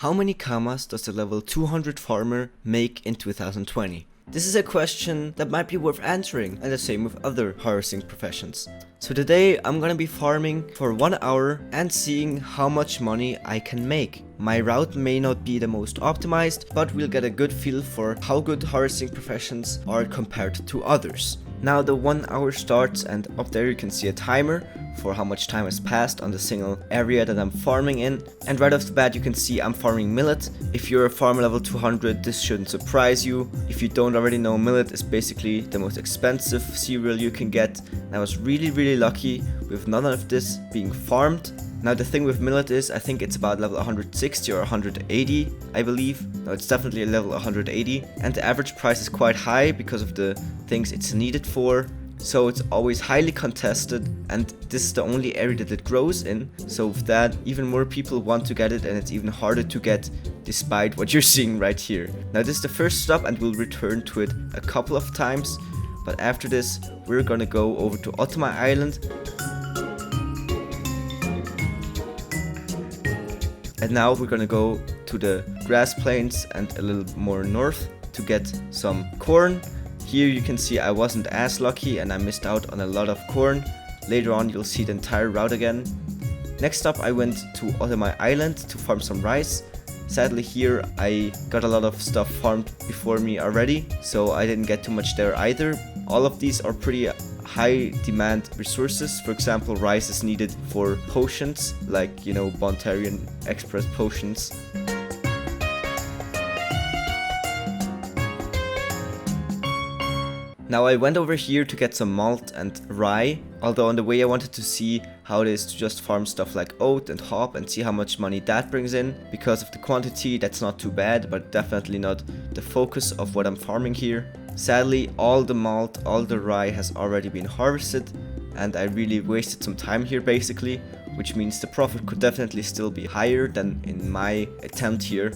How many KAMAS does the level 200 farmer make in 2020? This is a question that might be worth answering, and the same with other harvesting professions. So today I'm gonna be farming for 1 hour and seeing how much money I can make. My route may not be the most optimized, but we'll get a good feel for how good harvesting professions are compared to others. Now the 1 hour starts, and up there you can see a timer for how much time has passed on the single area that I'm farming in. And right off the bat you can see I'm farming millet. If you're a farmer level 200, this shouldn't surprise you. If you don't already know, millet is basically the most expensive cereal you can get. And I was really lucky with none of this being farmed. Now the thing with millet is, I think it's about level 160 or 180, I believe. No, it's definitely a level 180, and the average price is quite high because of the things it's needed for. So it's always highly contested, and this is the only area that it grows in. So with that, even more people want to get it, and it's even harder to get despite what you're seeing right here. Now this is the first stop, and we'll return to it a couple of times. But after this, we're gonna go over to Ottoman Island. And now we're gonna go to the grass plains and a little more north to get some corn. Here you can see I wasn't as lucky and I missed out on a lot of corn. Later on you'll see the entire route again. Next up I went to Ottoman Island to farm some rice. Sadly here I got a lot of stuff farmed before me already, so I didn't get too much there either. All of these are pretty high demand resources. For example, rice is needed for potions, like, Bontarian Express potions. Now I went over here to get some malt and rye, although on the way I wanted to see how it is to just farm stuff like oat and hop and see how much money that brings in. Because of the quantity, that's not too bad, but definitely not the focus of what I'm farming here. Sadly, all the malt, all the rye has already been harvested, and I really wasted some time here basically, which means the profit could definitely still be higher than in my attempt here.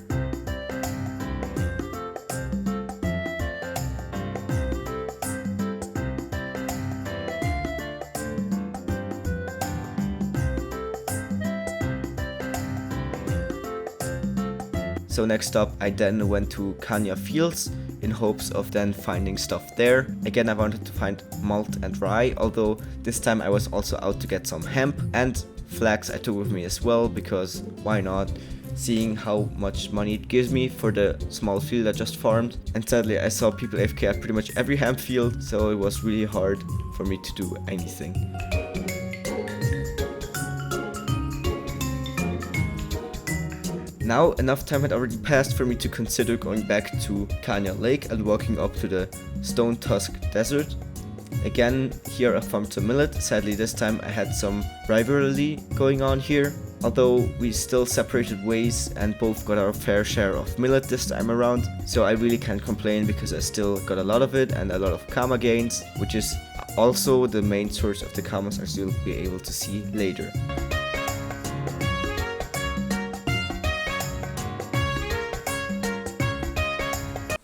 So next up I then went to Kanya fields in hopes of then finding stuff there. Again, I wanted to find malt and rye, although this time I was also out to get some hemp, and flax I took with me as well, because why not, seeing how much money it gives me for the small field I just farmed. And sadly I saw people AFK at pretty much every hemp field, so it was really hard for me to do anything. Now enough time had already passed for me to consider going back to Kanya Lake and walking up to the Stone Tusk Desert. Again, here I farmed some millet. Sadly this time I had some rivalry going on here, although we still separated ways and both got our fair share of millet this time around. So I really can't complain because I still got a lot of it and a lot of Kama gains, which is also the main source of the Kamas as you'll be able to see later.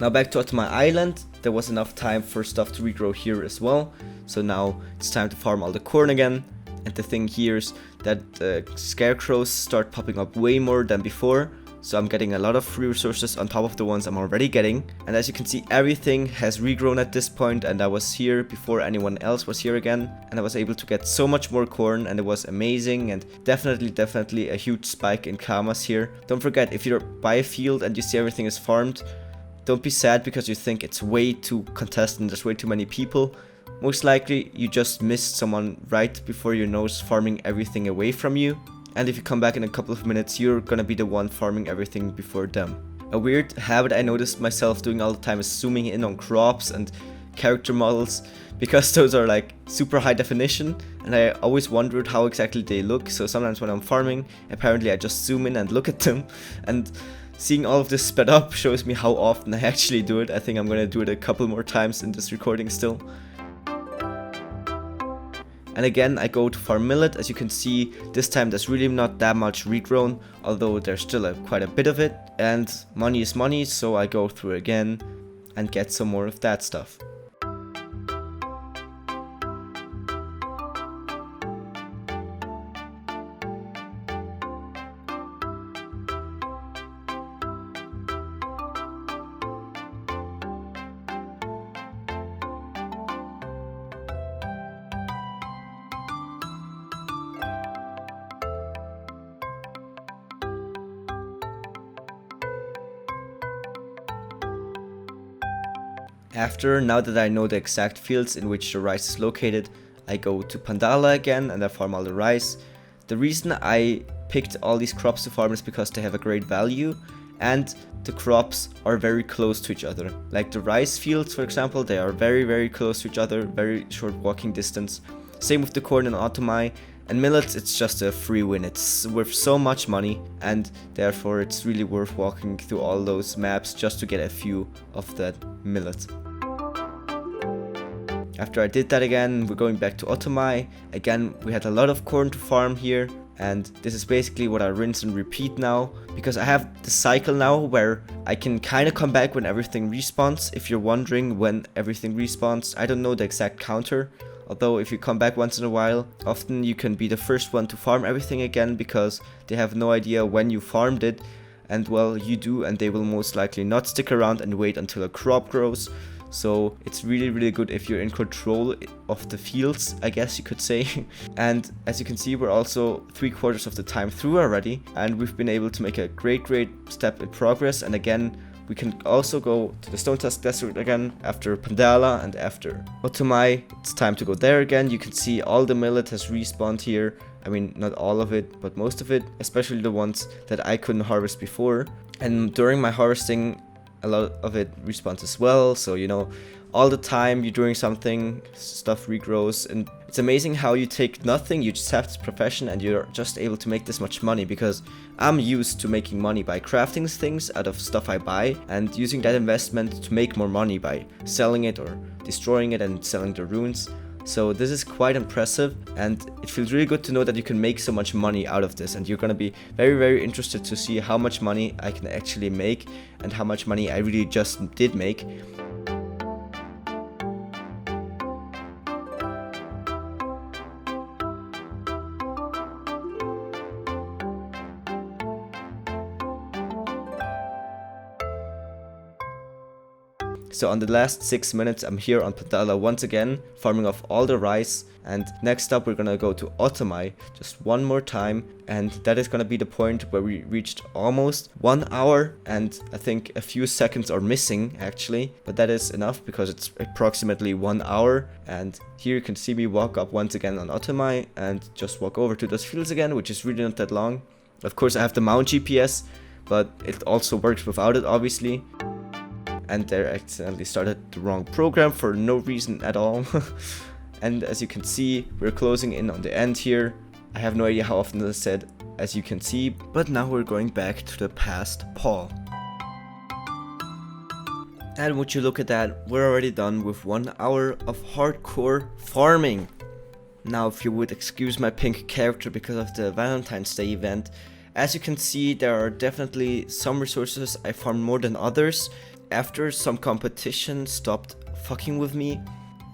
Now back to Ottoman Island, there was enough time for stuff to regrow here as well, so now it's time to farm all the corn again. And the thing here is that the scarecrows start popping up way more than before, so I'm getting a lot of free resources on top of the ones I'm already getting. And as you can see, everything has regrown at this point, and I was here before anyone else was here again, and I was able to get so much more corn, and it was amazing, and definitely a huge spike in Kamas here. Don't forget, if you're by a field and you see everything is farmed, don't be sad because you think it's way too contested and there's way too many people. Most likely you just missed someone right before your nose farming everything away from you. And if you come back in a couple of minutes, you're gonna be the one farming everything before them. A weird habit I noticed myself doing all the time is zooming in on crops and character models, because those are like super high definition and I always wondered how exactly they look. So sometimes when I'm farming, apparently I just zoom in and look at them, and seeing all of this sped up shows me how often I actually do it. I think I'm gonna do it a couple more times in this recording still. And again, I go to farm millet. As you can see, this time there's really not that much regrown, although there's still quite a bit of it. And money is money, so I go through again and get some more of that stuff. Now that I know the exact fields in which the rice is located, I go to Pandala again and I farm all the rice. The reason I picked all these crops to farm is because they have a great value and the crops are very close to each other. Like the rice fields, for example, they are very close to each other, very short walking distance. Same with the corn and Otomai. And millet, it's just a free win. It's worth so much money and therefore it's really worth walking through all those maps just to get a few of that millet. After I did that again, we're going back to Otomai. Again, we had a lot of corn to farm here. And this is basically what I rinse and repeat now. Because I have the cycle now where I can kind of come back when everything respawns. If you're wondering when everything respawns, I don't know the exact counter. Although if you come back once in a while, often you can be the first one to farm everything again. Because they have no idea when you farmed it. And well, you do, and they will most likely not stick around and wait until a crop grows. So it's really good if you're in control of the fields, I guess you could say. And as you can see, we're also 3/4 of the time through already, and we've been able to make a great step in progress. And again, we can also go to the Stone Tusk Desert again after Pandala and after Otomai. It's time to go there again. You can see all the millet has respawned here. I mean, not all of it, but most of it, especially the ones that I couldn't harvest before. And during my harvesting, a lot of it respawns as well. So, you know, all the time you're doing something, stuff regrows. And it's amazing how you take nothing, you just have this profession and you're just able to make this much money. Because I'm used to making money by crafting things out of stuff I buy and using that investment to make more money by selling it or destroying it and selling the runes. So this is quite impressive, and it feels really good to know that you can make so much money out of this, and you're gonna be very interested to see how much money I can actually make and how much money I really just did make. So on the last 6 minutes, I'm here on Pandala once again, farming off all the rice. And next up, we're gonna go to Otomai just one more time. And that is gonna be the point where we reached almost 1 hour. And I think a few seconds are missing actually. But that is enough because it's approximately 1 hour. And here you can see me walk up once again on Otomai and just walk over to those fields again, which is really not that long. Of course, I have the mount GPS, but it also works without it, obviously. And there accidentally started the wrong program for no reason at all. And as you can see, we're closing in on the end here. I have no idea how often this is said, as you can see, but now we're going back to the past Paul. And would you look at that, we're already done with 1 hour of hardcore farming. Now if you would excuse my pink character because of the Valentine's Day event, as you can see, there are definitely some resources I farmed more than others. After some competition stopped fucking with me,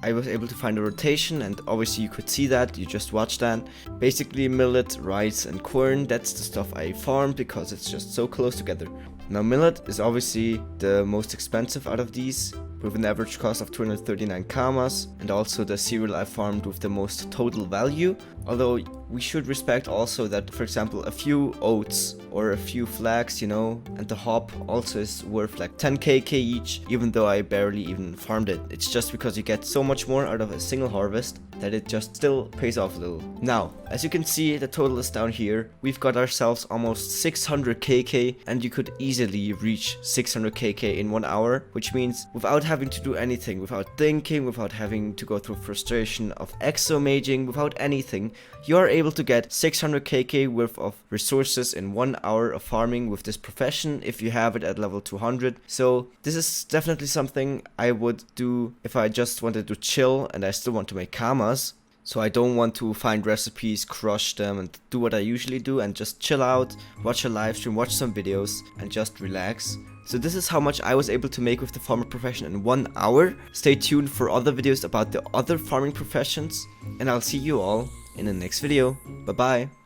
I was able to find a rotation, and obviously you could see that, you just watched that. Basically millet, rice and corn, that's the stuff I farmed because it's just so close together. Now millet is obviously the most expensive out of these, with an average cost of 239 KAMAS, and also the cereal I farmed with the most total value. Although we should respect also that, for example, a few oats or a few flax, you know, and the hop also is worth like 10 KK each, even though I barely even farmed it. It's just because you get so much more out of a single harvest that it just still pays off a little. Now, as you can see, the total is down here. We've got ourselves almost 600 KK, and you could easily reach 600 KK in 1 hour, which means without having to do anything, without thinking, without having to go through frustration of exo-maging, without anything, you are able to get 600 KK worth of resources in 1 hour of farming with this profession if you have it at level 200. So this is definitely something I would do if I just wanted to chill and I still want to make KAMAS. So I don't want to find recipes, crush them and do what I usually do and just chill out, watch a live stream, watch some videos and just relax. So this is how much I was able to make with the farmer profession in 1 hour. Stay tuned for other videos about the other farming professions, and I'll see you all in the next video. Bye bye.